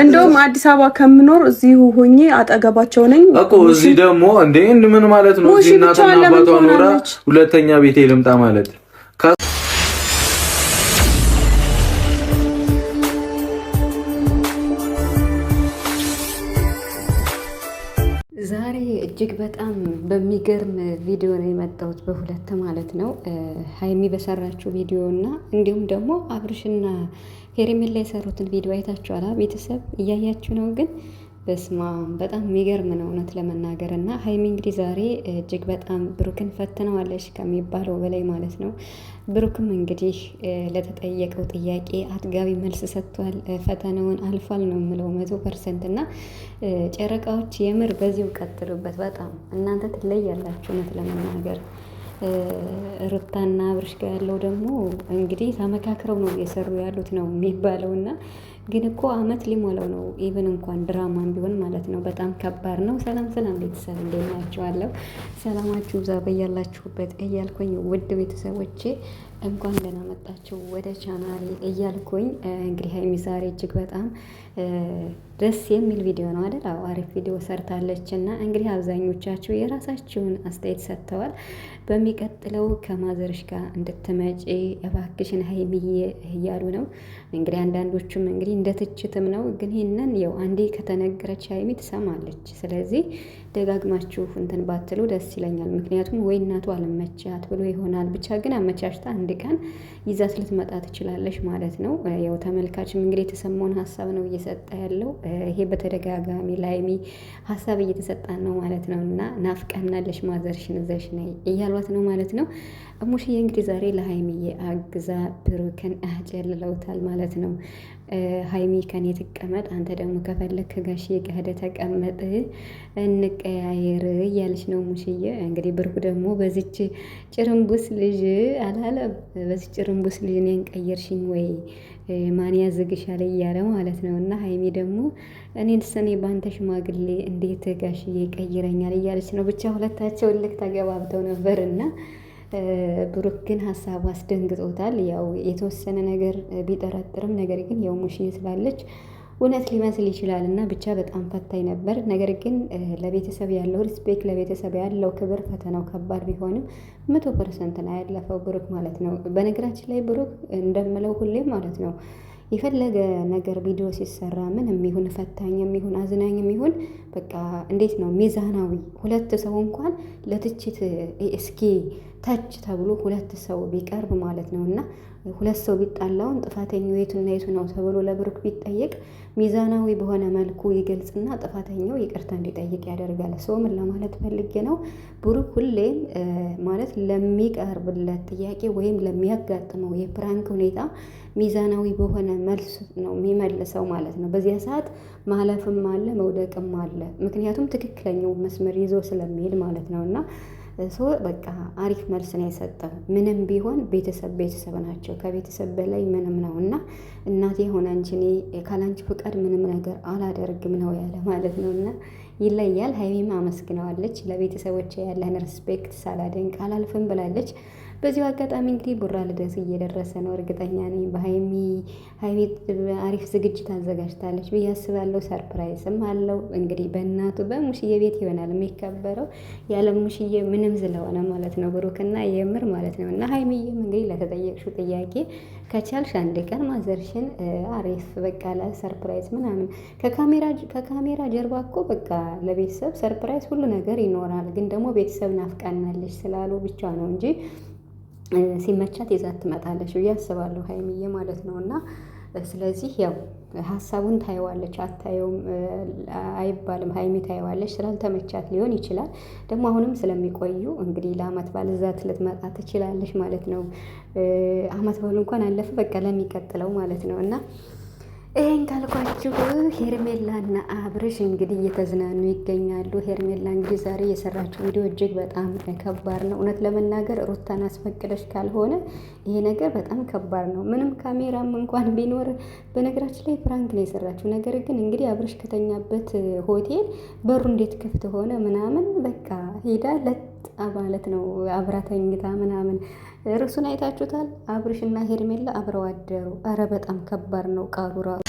እንደውም አዲስ አበባ ከምኖር እዚሁ ሆኜ አጠገባቸው ነኝ እኮ። እዚህ ደግሞ እንዴ ምን ማለት ነው? እዚህ እናትና አባቷ ኖራ ሁለተኛ ቤቴ ልምጣ ማለት ዛሬ እጅግ በጣም በሚገርም ቪዲዮ ነው የመጣሁት፣ በሁለት ማለት ነው። ሀይሚ በሰራችው ቪዲዮ እና እንዲሁም ደግሞ አብርሽና ሄርሜላ የሰሩትን ቪዲዮ አይታችኋላ? ቤተሰብ እያያችሁ ነው ግን በስማ በጣም የሚገርም ነው እውነት ለመናገር። እና ሀይሚ እንግዲህ ዛሬ እጅግ በጣም ብሩክን ፈትነዋለች ከሚባለው በላይ ማለት ነው። ብሩክም እንግዲህ ለተጠየቀው ጥያቄ አጥጋቢ መልስ ሰጥቷል። ፈተናውን አልፏል ነው የምለው 100%። እና ጨረቃዎች የምር በዚሁ ቀጥሉበት። በጣም እናንተ ትለያላችሁ እውነት ለመናገር። ሩታና አብርሽ ጋር ያለው ደግሞ እንግዲህ ተመካክረው ነው እየሰሩ ያሉት ነው የሚባለው። እና ግን እኮ አመት ሊሞላው ነው ኢቨን እንኳን ድራማም ቢሆን ማለት ነው። በጣም ከባድ ነው። ሰላም ቤተሰብ እንዴት ናችኋለሁ? ሰላማችሁ ብዛ በያላችሁበት እያልኩኝ ውድ ቤተሰቦቼ እንኳን ደህና መጣችሁ ወደ ቻናሌ እያልኩኝ እንግዲህ ሀይሚ ዛሬ እጅግ በጣም ደስ የሚል ቪዲዮ ነው አይደል? አዎ አሪፍ ቪዲዮ ሰርታለች። እና እንግዲህ አብዛኞቻችሁ የራሳችሁን አስተያየት ሰጥተዋል። በሚቀጥለው ከማዘርሽ ጋር እንድትመጪ እባክሽን ሀይሚዬ እያሉ ነው። እንግዲህ አንዳንዶቹም እንግዲህ እንደ ትችትም ነው። ግን ይህንን ያው አንዴ ከተነገረች ሀይሚ ትሰማለች። ስለዚህ ደጋግማችሁ እንትን ባትሉ ደስ ይለኛል። ምክንያቱም ወይ እናቱ አልመቻት ብሎ ይሆናል። ብቻ ግን አመቻችታ አንድ ቀን ይዛት ልትመጣ ትችላለች ማለት ነው። ያው ተመልካችም እንግዲህ የተሰማውን ሀሳብ ነው እየሰጠ ያለው። ይሄ በተደጋጋሚ ለሀይሚ ሀሳብ እየተሰጣን ነው ማለት ነው። እና ናፍቀናለሽ ማዘርሽን እዘሽ ነይ እያሏት ነው ማለት ነው። እሙሽዬ እንግዲህ ዛሬ ለሀይሚዬ አግዛ ብሩክን አጨልለውታል ማለት ነው። ሀይሚ ከኔ ትቀመጥ፣ አንተ ደግሞ ከፈለግ ከጋሽዬ ጋር ሄደህ ተቀመጥ፣ እንቀያየር እያለች ነው ሙሽዬ። እንግዲህ ብሩክ ደግሞ በዚች ጭርምቡስ ልጅ አላለም፣ በዚች ጭርምቡስ ልጅ እኔን ቀየርሽኝ ወይ ማን ያዝግሻል እያለ ማለት ነው። እና ሀይሚ ደግሞ እኔን ሰኔ በአንተ ሽማግሌ እንዴት ጋሽዬ ይቀይረኛል እያለች ነው። ብቻ ሁለታቸው ልክ ተገባብተው ነበር እና ብሩክ ግን ሀሳቡ አስደንግጦታል። ያው የተወሰነ ነገር ቢጠረጥርም ነገር ግን ያው ሙሽዬ ስላለች እውነት ሊመስል ይችላል። እና ብቻ በጣም ፈታኝ ነበር። ነገር ግን ለቤተሰብ ያለው ሪስፔክት፣ ለቤተሰብ ያለው ክብር፣ ፈተናው ከባድ ቢሆንም 100% ነው ያለፈው ብሩክ ማለት ነው። በነገራችን ላይ ብሩክ እንደምለው ሁሌም ማለት ነው የፈለገ ነገር ቪዲዮ ሲሰራ ምን የሚሆን ፈታኝ የሚሆን አዝናኝ የሚሆን በቃ እንዴት ነው ሚዛናዊ። ሁለት ሰው እንኳን ለትችት እስኪ ታች ተብሎ ሁለት ሰው ቢቀርብ ማለት ነው እና ሁለት ሰው ቢጣላውን ጥፋተኛው የቱና የቱ ነው ተብሎ ለብሩክ ቢጠየቅ ሚዛናዊ በሆነ መልኩ ይገልጽና ጥፋተኛው ይቅርታ እንዲጠይቅ ያደርጋል። ሰው ምን ለማለት ፈልጌ ነው፣ ብሩክ ሁሌም ማለት ለሚቀርብለት ጥያቄ ወይም ለሚያጋጥመው የፕራንክ ሁኔታ ሚዛናዊ በሆነ መልስ ነው የሚመልሰው ማለት ነው። በዚያ ሰዓት ማለፍም አለ መውደቅም አለ። ምክንያቱም ትክክለኛው መስመር ይዞ ስለሚሄድ ማለት ነው። እና በቃ አሪፍ መልስ ነው የሰጠው። ምንም ቢሆን ቤተሰብ ናቸው። ከቤተሰብ በላይ ምንም ነው። እና እናቴ ሆነ አንቺ እኔ ካላንቺ ፍቃድ ምንም ነገር አላደርግም ነው ያለ ማለት ነው። እና ይለያል። ሀይሚም አመስግነዋለች። ለቤተሰቦች ያለን ሪስፔክት ሳላደንቅ አላልፍም ብላለች። በዚሁ አጋጣሚ እንግዲህ ቡራ ልደት እየደረሰ ነው። እርግጠኛ ነኝ በሀይሚ አሪፍ ዝግጅት አዘጋጅታለች ብዬ አስባለሁ። ሰርፕራይዝም አለው እንግዲህ በእናቱ በሙሽዬ ቤት ይሆናል የሚከበረው። ያለ ሙሽዬ ምንም ስለሆነ ማለት ነው ብሩክና የምር ማለት ነው። እና ሀይሚዬም እንግዲህ ለተጠየቅሽው ጥያቄ ከቻልሽ አንድ ቀን ማዘርሽን አሪፍ በቃ ለሰርፕራይዝ ምናምን ከካሜራ ጀርባ እኮ በቃ ለቤተሰብ ሰርፕራይዝ ሁሉ ነገር ይኖራል። ግን ደግሞ ቤተሰብ ናፍቃናለች ስላሉ ብቻ ነው እንጂ ሲመቻት ይዛት ትመጣለች ብዬ አስባለሁ ሀይሚዬ ማለት ነው። እና ስለዚህ ያው ሀሳቡን ታየዋለች አታየውም አይባልም። ሀይሚ ታየዋለች። ስላልተመቻት ሊሆን ይችላል። ደግሞ አሁንም ስለሚቆዩ እንግዲህ ለአመት ባል እዛት ልትመጣ ትችላለች ማለት ነው። አመት ባሉ እንኳን አለፈ በቃ ለሚቀጥለው ማለት ነው። እና ይሄን ካልኳችሁ ሄርሜላና አብርሽ እንግዲህ እየተዝናኑ ይገኛሉ። ሄርሜላ እንግዲህ ዛሬ የሰራችው ቪዲዮ እጅግ በጣም ከባድ ነው። እውነት ለመናገር ሩታን አስፈቅደሽ ካልሆነ ይሄ ነገር በጣም ከባድ ነው። ምንም ካሜራም እንኳን ቢኖር በነገራችን ላይ ፍራንክ ነው የሰራችው። ነገር ግን እንግዲህ አብርሽ ከተኛበት ሆቴል በሩ እንዴት ክፍት ሆነ ምናምን በቃ ሄዳ ለጥ ማለት ነው አብራ ተኝታ ምናምን። ርዕሱን አይታችሁታል። አብርሽና ሄርሜላ አብረው አደሩ። አረ በጣም ከባድ ነው ቃሉ ራሱ።